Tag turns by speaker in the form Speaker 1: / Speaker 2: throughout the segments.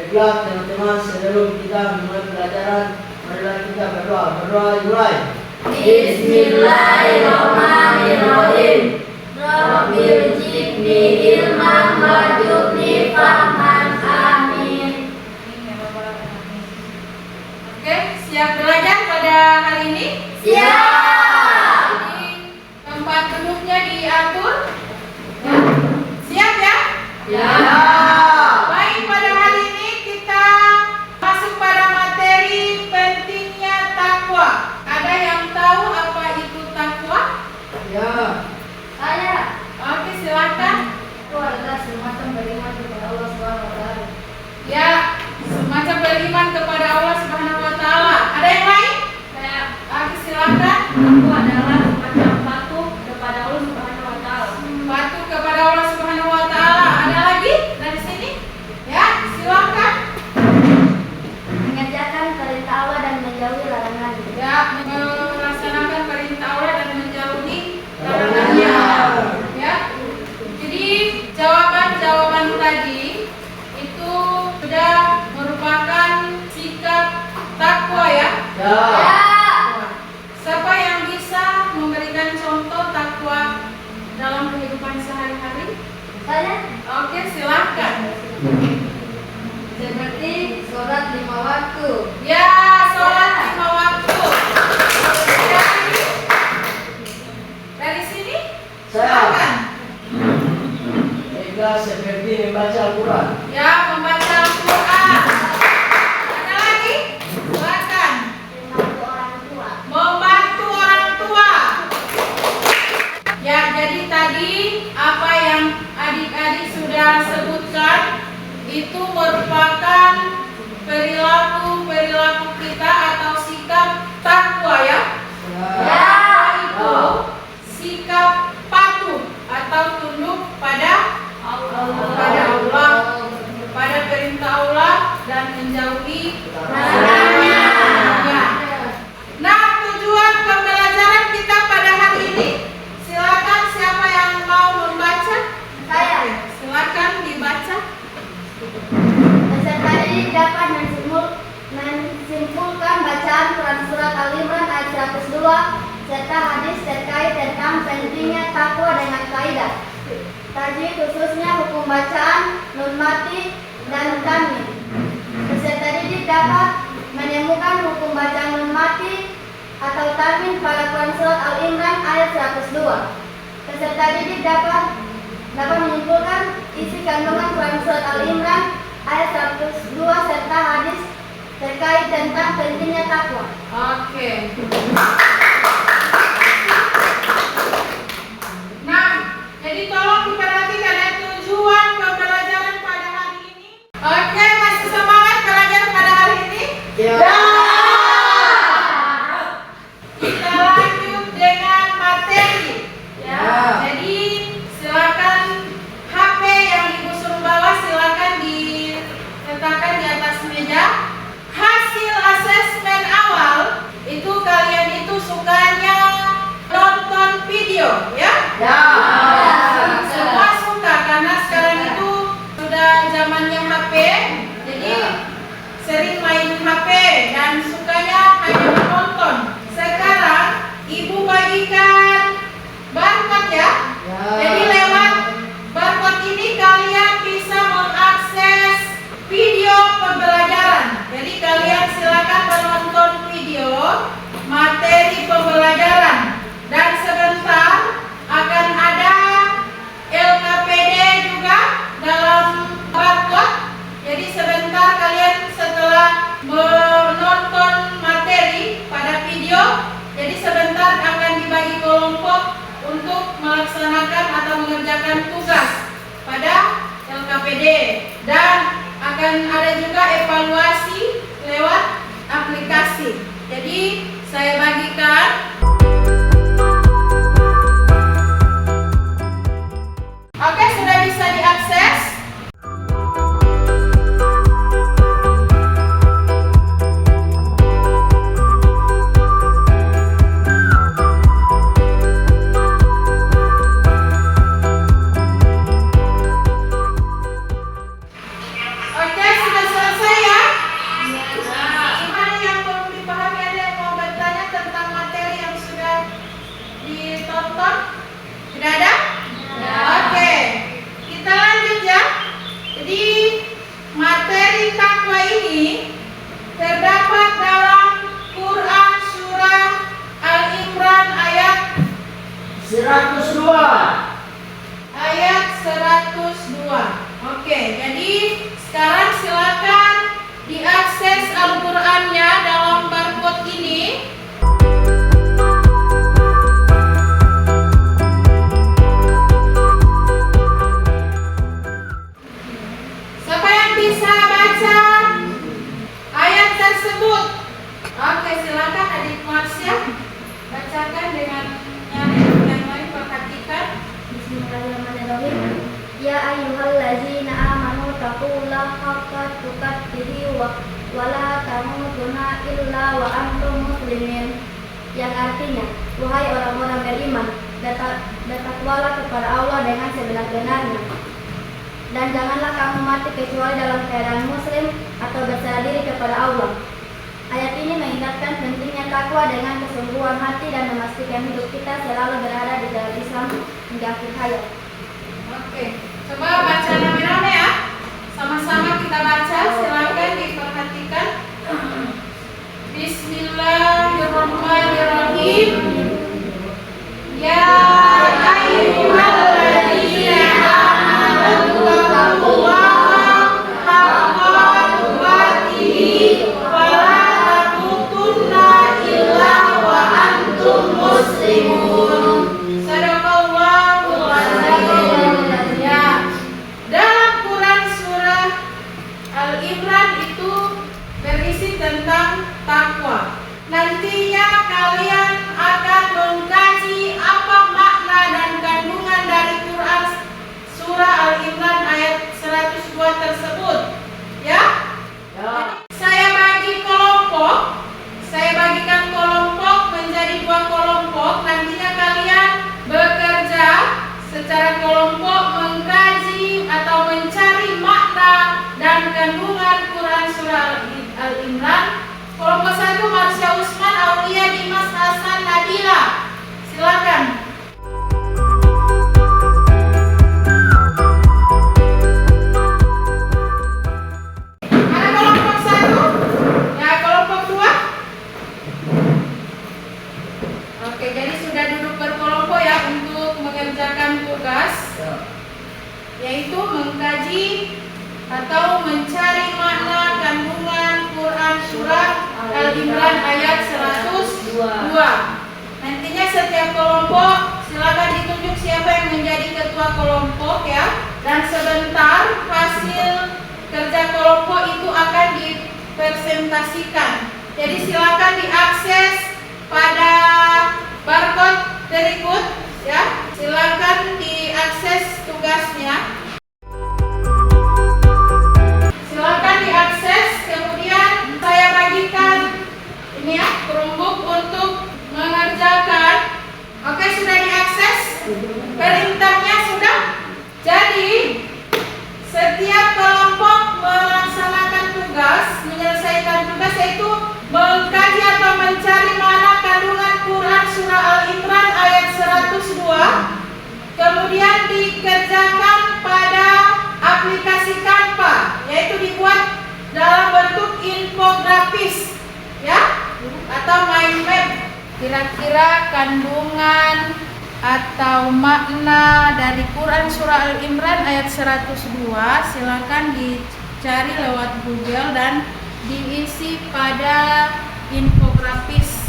Speaker 1: Baiklah teman-teman, sebelum kita memulai pelajaran, marilah kita berdoa. Berdoa dimulai.
Speaker 2: Bismillahirrahmanirrahim. Rabbil jibni ilman warzuqni fahman. Amin.
Speaker 3: Oke, siap belajar pada hari ini?
Speaker 2: Siap.
Speaker 3: Jadi tempat duduknya diatur. Siap ya?
Speaker 2: Ya.
Speaker 3: Baik, pada hari ini kita masuk pada materi pentingnya takwa. Ada yang tahu apa itu takwa?
Speaker 1: Ya.
Speaker 2: Saya.
Speaker 3: Oke, silakan.
Speaker 2: Itu adalah semacam beriman kepada Allah Subhanahu wa taala.
Speaker 3: Ya, semacam beriman kepada Allah Subhanahu wa taala. Ada yang lain?
Speaker 2: Saya.
Speaker 3: Oke, silakan.
Speaker 2: Itu adalah semacam patuh kepada Allah Subhanahu wa taala.
Speaker 3: Patuh kepada Allah Subhanahu wa taala. Ada lagi dari sini? Ya, silakan.
Speaker 2: Mengerjakan perintah Allah dan menjauhi larangannya.
Speaker 3: Ya, melaksanakan perintah Allah dan menjauhi larangannya. Ya. Jadi jawaban-jawaban tadi itu sudah merupakan sikap takwa ya.
Speaker 1: Ya.
Speaker 3: Siapa yang bisa memberikan contoh takwa dalam kehidupan sehari-hari?
Speaker 2: Saya.
Speaker 3: Oke, silakan.
Speaker 2: Seperti sholat 5 waktu.
Speaker 3: Ya, sholat 5 waktu. Dari sini? Silakan.
Speaker 1: Baiklah, seperti membaca Al-Quran.
Speaker 3: Ya, membaca Al-Quran. Ada lagi? Silakan.
Speaker 2: Membantu orang tua.
Speaker 3: Membantu orang tua. Ya, jadi tadi apa yang adik-adik sudah sebutkan itu merupakan perilaku kita atau sikap takwa ya.
Speaker 2: Ya.
Speaker 3: Itu sikap patuh atau tunduk pada Allah, pada perintah Allah dan menjauhi larangannya. Nah, tujuan pembelajaran kita pada hari ini, silakan siapa yang mau membaca?
Speaker 2: Saya.
Speaker 3: Silakan dibaca.
Speaker 2: Peserta didik dapat menyimpulkan bacaan Quran Surat Al-Imran ayat 102 serta hadis terkait tentang pentingnya takwa dengan kaidah tajwid, khususnya hukum bacaan, nun mati, dan tanwin. Peserta didik dapat menemukan hukum bacaan nun mati atau tanwin pada Quran Surat Al-Imran ayat 102. Peserta didik dapat menyimpulkan isi kandungan Quran Surat Al-Imran ayat 102 serta hadis terkait tentang pentingnya takwa.
Speaker 3: Oke. Nah, jadi tolong diperhatikan ya tujuan pembelajaran pada hari ini. Oke, masih semangat belajar pada hari ini?
Speaker 1: Ya.
Speaker 3: Kita lanjut dengan materi.
Speaker 1: Ya.
Speaker 3: Jadi silakan HP yang Ibu suruh bawa silakan diletakkan di atas meja. Hasil asesmen awal itu kalian itu sukanya nonton video ya?
Speaker 1: Ya.
Speaker 3: Semua suka karena sekarang itu sudah zamannya HP, jadi sering main HP dan sukanya hanya menonton. Sekarang Ibu bagikan barcode ya.
Speaker 1: Ya.
Speaker 3: Jadi lewat barcode ini kalian bisa mengakses video pembelajaran. Jadi kalian silakan menonton video materi pembelajaran dan sebentar
Speaker 1: 102.
Speaker 3: Ayat 102. Oke, jadi sekarang silakan diakses Al-Qur'annya dalam barcode ini. Siapa yang bisa baca ayat tersebut? Oke, silakan Adik Marsya bacakan dengan nyanyi yang lain, perhatikan.
Speaker 2: Bismillahirrahmanirrahim. Ya ayyuhallazina amanu taqullaha haqqa tuqatih wa la tamutunna illa wa antum muslimin. Yang artinya, wahai orang-orang beriman, bertakwalah kepada Allah dengan sebenar-benarnya. Dan janganlah kamu mati kecuali dalam keadaan muslim atau berserah diri kepada Allah. Ayat ini mengingatkan pentingnya takwa dengan kesungguhan hati dan memastikan hidup kita selalu berada di dalam Islam hingga akhir hayat.
Speaker 3: Oke, coba baca rame-rame ya. Sama-sama kita baca, silakan diperhatikan. Bismillahirrahmanirrahim. Ya ayyuhalladzina amanu taqullaha haqqa tuqatih wa la tamutunna illa wa antum muslimun. Sadaqallahul azim. Ya. Dalam Quran surah Al-Imran itu berisi tentang takwa. Nantinya kalian akan mengkaji apa makna dan kandungan dari Quran surah Al-Imran ayat 102 tersebut. Ya? Saya bagikan kelompok menjadi 2 kelompok. Nantinya kalian bekerja secara kelompok mengkaji atau mencari makna dan kandungan Quran surah Al-Imran. Kelompok 1 Marsya Usman, Aulia, Dimas, Hasan, Nabila. Silakan. Mana kelompok 1? Ya, kelompok 2. Oke, jadi sudah duduk berkelompok ya untuk mengerjakan tugas, yaitu mengkaji atau mencari makna kandungan Quran surah Al-Imran ayat 102. Nantinya setiap kelompok silakan ditunjuk siapa yang menjadi ketua kelompok ya. Dan sebentar hasil kerja kelompok itu akan dipresentasikan. Jadi silakan diakses pada barcode berikut ya. Silakan diakses tugasnya. Silakan diakses, kemudian saya bagikan ini ya, Chromebook untuk mengerjakan. Oke, sudah diakses? Perintahnya sudah? Jadi, setiap kelompok melaksanakan tugas, menyelesaikan tugas yaitu mengkaji atau mencari makna kandungan Quran surah Al-Imran ayat 102. Kemudian dikerjakan pada aplikasi Canva, yaitu dibuat dalam bentuk infografis ya, atau mind map. Kira-kira kandungan atau makna dari Quran surah Al-Imran ayat 102 silakan dicari lewat Google dan diisi pada infografis.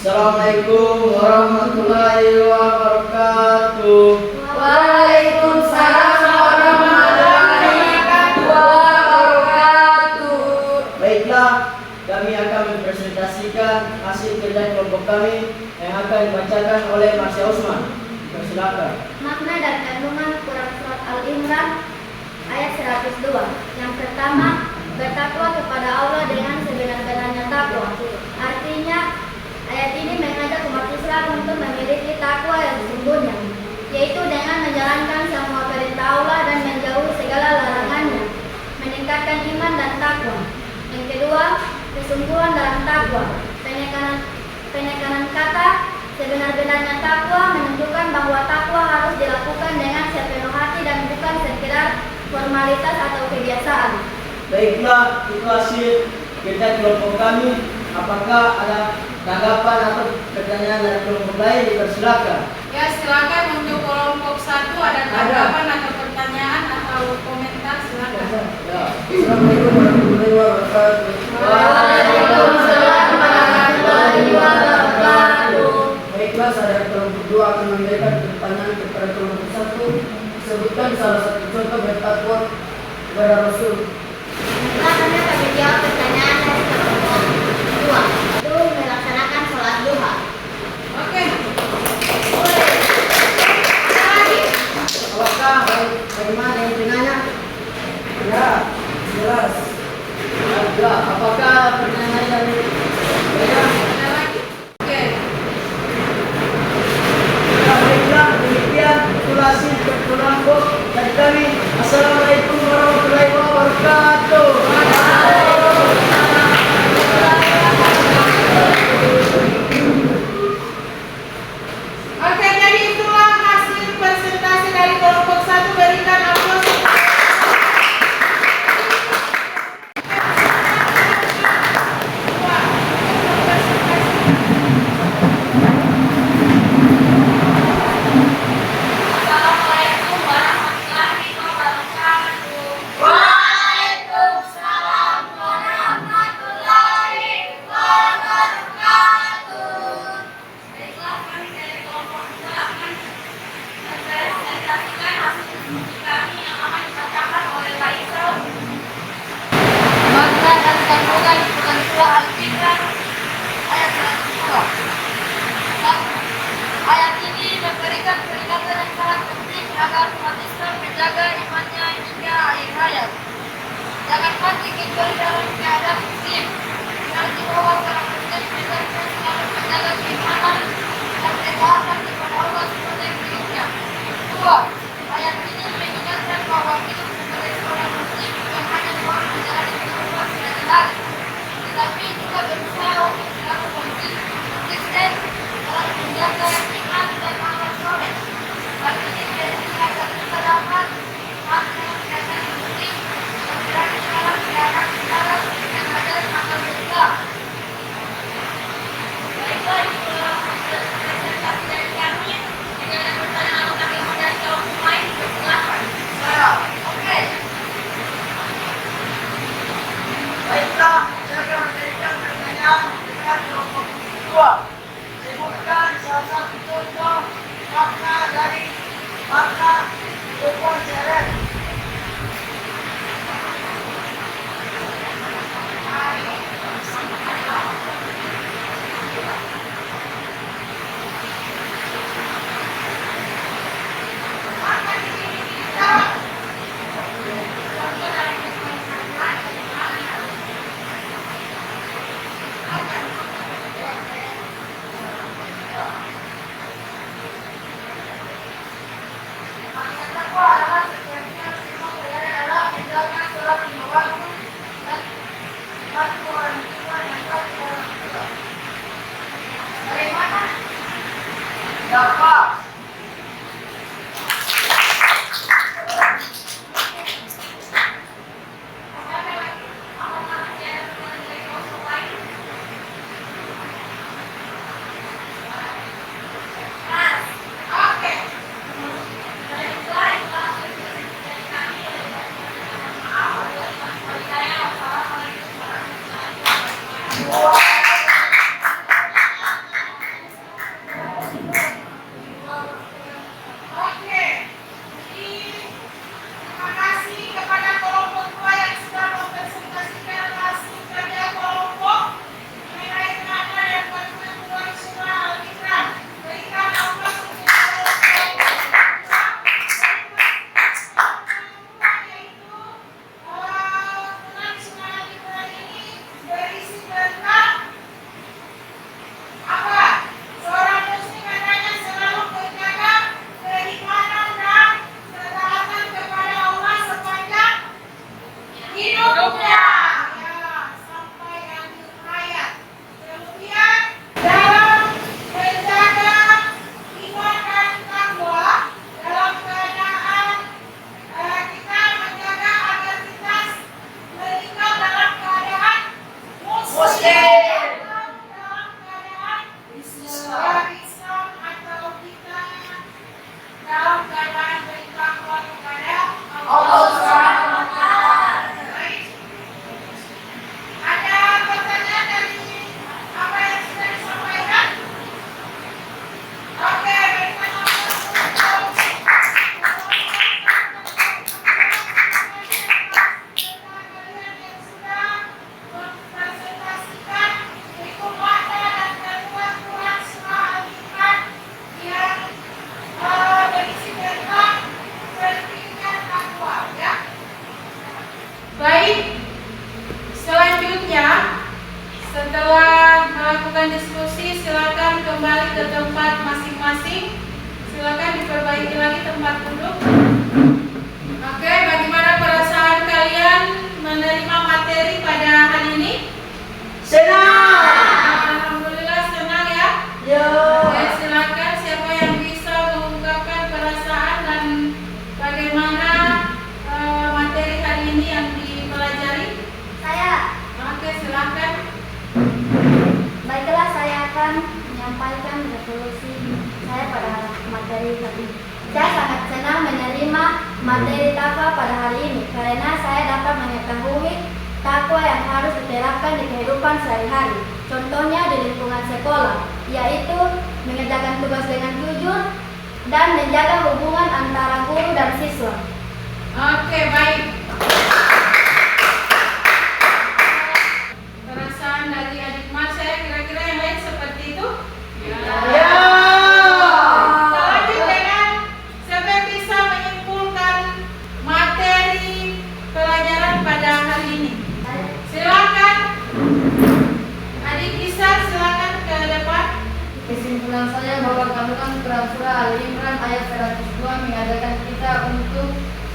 Speaker 1: Assalamualaikum warahmatullahi wabarakatuh.
Speaker 2: Waalaikumsalam
Speaker 1: oleh Marsha Usman. Persilakan.
Speaker 2: Makna dan kandungan Quran Surat Al-Imran ayat 102. Yang pertama, bertakwa kepada Allah dengan sebenar-benarnya takwa. Artinya, ayat ini mengajak umat Islam untuk memiliki takwa yang sesungguhnya, yaitu dengan menjalankan semua perintah Allah dan menjauhi segala larangannya, meningkatkan iman dan takwa. Yang kedua, kesungguhan dalam takwa. Penekanan kata sebenar-benarnya takwa menunjukkan bahwa takwa harus dilakukan dengan sepenuh hati dan bukan sekedar formalitas atau kebiasaan.
Speaker 1: Baiklah, itu hasil kerja kelompok kami. Apakah ada tanggapan atau pertanyaan dari kelompok lain? Dipersilakan.
Speaker 3: Ya, silakan untuk kelompok 1 ada tanggapan atau pertanyaan atau komentar, silakan.
Speaker 1: Ya. Assalamualaikum warahmatullahi wabarakatuh.
Speaker 2: Waalaikumsalam warahmatullahi wabarakatuh.
Speaker 1: Baiklah, saya kelompok 2 akan memberikan pertanyaan kepada kelompok 1. Sebutkan salah satu contoh bertakwa kepada Rasul.
Speaker 2: Kami akan menjawab pertanyaan dari kelompok 2, itu melaksanakan sholat duha.
Speaker 3: Oke. Ada lagi?
Speaker 1: Apakah bagaimana yang penanya? Ya, jelas. Ya, apakah pertanyaan dari saya?
Speaker 3: Ada lagi? Oke.
Speaker 1: Ya, baiklah, demikian itulah hasil kelompok dari kami. Assalamualaikum warahmatullahi wabarakatuh.
Speaker 3: Oke, jadi itulah hasil presentasi dari kelompok 1. Berikan aplaus.
Speaker 2: Assalamualaikum warahmatullahi wabarakatuh. Waalaikumsalam warahmatullahi wabarakatuh. Baiklah, kami dari kelompok 2 akan mempresentasikan hasil diskusi kami yang akan dibacakan oleh Pak Isra. Makna dan kandungan Quran Surah Al-Imran ayat 102. Ayat ini memberikan peringatan yang sangat penting agar umat Islam menjaga imannya hingga akhir hayat. Jangan mati kecuali dalam keadaan muslim. Nanti bahwa orang muslim hendaknya selalu menjaga keimanan dan ketaatan kepada Allah sebagai miliknya. 2. Ayat ini mengingatkan bahwa hidup sebagai seorang muslim bukan hanya soal menjalani kehidupan sehari-hari, tetapi juga berusaha untuk selalu konsisten dalam menjaga iman dan amal soleh. Hal ini berarti agar kita dapat mampu menjaga muslim dan berani dalam keadaan segala dengan ajaran amal Islam. Baiklah, itulah presentasi dari kami. Jika ada pertanyaan atau kami dari kelompok lain, silakan. Oke.
Speaker 1: Baiklah, saya akan memberikan pertanyaan dengan kelompok 2. Sebutkan salah satu contoh makna dari makna rukun syarat.
Speaker 3: Silakan diperbaiki lagi tempat duduk. Oke, bagaimana perasaan kalian menerima materi pada hari ini?
Speaker 1: Senang.
Speaker 3: Alhamdulillah senang ya.
Speaker 1: Ya.
Speaker 3: Oke, silakan siapa yang bisa mengungkapkan perasaan dan bagaimana materi hari ini yang dipelajari?
Speaker 2: Saya.
Speaker 3: Oke, silakan.
Speaker 2: Baiklah, saya akan menyampaikan resolusi saya pada materi hari ini. Saya sangat senang menerima materi takwa pada hari ini karena saya dapat mengetahui takwa yang harus diterapkan di kehidupan sehari-hari. Contohnya di lingkungan sekolah, yaitu mengerjakan tugas dengan jujur dan menjaga hubungan antara guru dan siswa.
Speaker 3: Oke, baik. Perasaan dari adik mas saya kira-kira yang lain seperti itu?
Speaker 1: Ya.
Speaker 3: Kita lanjut dengan siapa yang bisa menyimpulkan materi pelajaran pada hari ini. Silakan. Adik Isan, silakan ke depan.
Speaker 2: Kesimpulan saya bahwa kandungan Quran Surah Al-Imran ayat 102 mengadakan kita untuk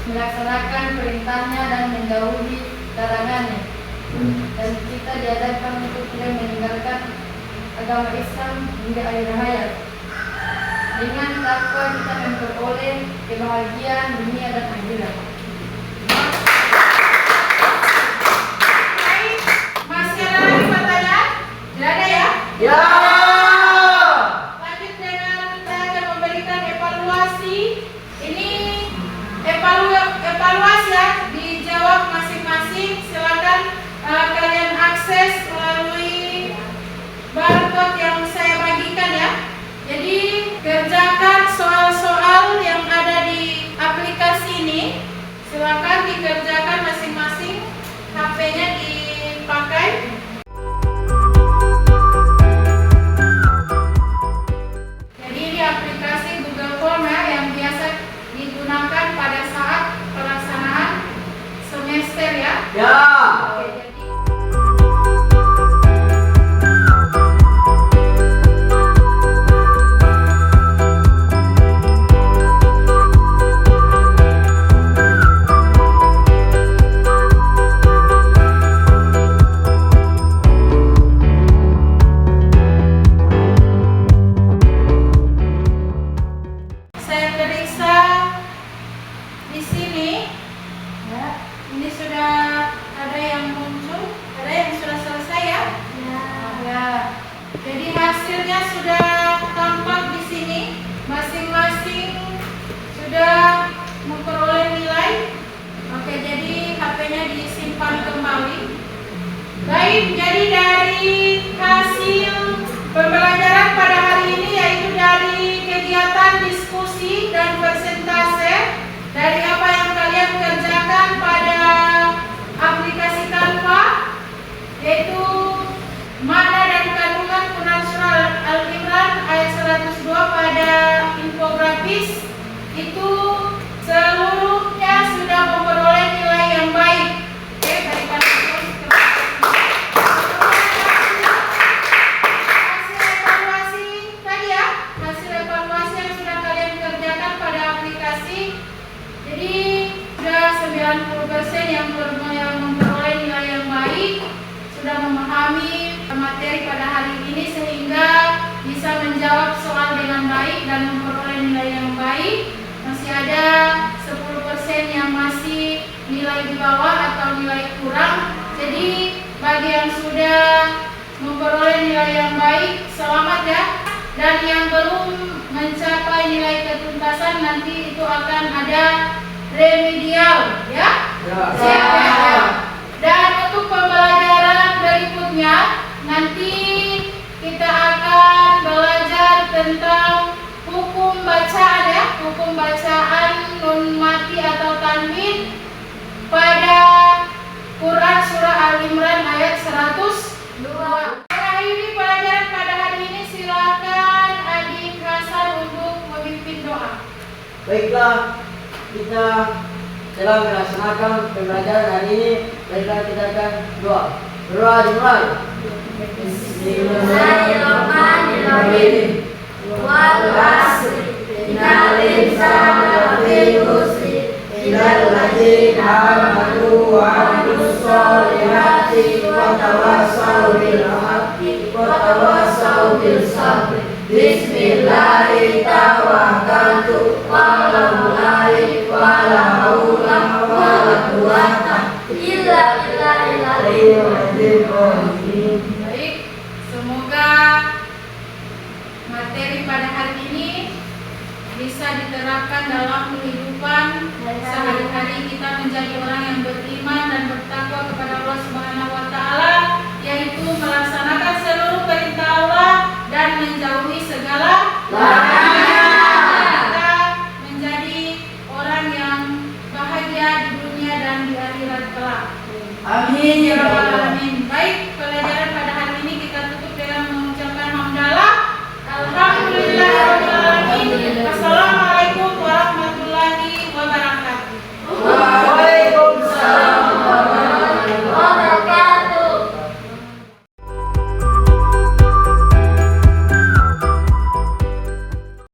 Speaker 2: melaksanakan perintahnya dan menjauhi larangannya. Dan kita diajarkan untuk tidak meninggalkan agama Islam hingga akhir hayat. Dengan takwa kita memperoleh kebahagiaan dunia dan akhirat.
Speaker 3: Baik, masih ada lagi pertanyaan? Tidak ada ya?
Speaker 1: Ya.
Speaker 3: Lanjut dengan saya akan memberikan evaluasi. Ini evaluasi ya, dijawab masing-masing. Silakan kalian akses melalui barcode yang saya bagikan ya. Jadi kerjakan soal-soal yang ada di aplikasi ini. Silakan dikerjakan masing-masing. HP-nya dipakai. Jadi ini aplikasi Google Form ya, yang biasa digunakan pada saat pelaksanaan semester ya.
Speaker 1: Ya.
Speaker 3: Oke, jadi saya periksa di sini. Ini sudah ada yang muncul, ada yang sudah selesai ya. Ya. Jadi hasilnya sudah tampak di sini. Masing-masing sudah memperoleh nilai. Oke, jadi HP-nya disimpan kembali. Baik, jadi dari hasil pembelajaran pada hari ini yaitu dari kegiatan diskusi dan persentase dari apa yang kalian kerjakan pada aplikasi Canva, yaitu makna dan kandungan Quran Surah Al-Imran ayat 102 pada infografis itu seluruhnya sudah memperoleh nilai yang baik. Oke, berikan hasil evaluasi tadi ya, hasil evaluasi yang sudah kalian kerjakan pada aplikasi. Jadi sudah 90% yang memperoleh nilai yang baik, sudah memahami materi pada hari ini sehingga bisa menjawab soal dengan baik dan memperoleh nilai yang baik. Masih ada 10% yang masih nilai di bawah atau nilai kurang. Jadi bagi yang sudah memperoleh nilai yang baik, selamat ya. Dan yang belum mencapai nilai ketuntasan nanti itu akan ada remedial ya. Siap ya. Dan untuk pembelajaran berikutnya nanti kita akan belajar tentang hukum bacaan ya, hukum bacaan nun mati atau tanwin pada Quran Surah Al-Imran ayat 102. Mengakhiri pelajaran pada hari ini, silakan Adik Hasan untuk memimpin doa.
Speaker 1: Baiklah, kita telah melaksanakan pembelajaran hari ini. Baiklah, kita akan doa. Doa dimulai.
Speaker 2: Bismillahirrahmanirrahim. Wal asri.
Speaker 1: amanu wa amilus solihati wa tawassau bil haqqi wa tawassau bis sabri. Bismillahi tawakkaltu wa la haula wa la quwwata illa billahil azim.
Speaker 3: Baik, semoga materi pada hari ini bisa diterapkan dalam kehidupan sehari-hari kita menjadi orang yang beriman dan bertakwa kepada Allah Subhanahu wa taala, yaitu melaksanakan seluruh perintah Allah dan menjauhi segala larangan. Kita menjadi orang yang bahagia di dunia dan di akhirat kelak.
Speaker 1: Amin ya
Speaker 3: Ya
Speaker 1: Allah.
Speaker 3: Amin. Baik, pelajaran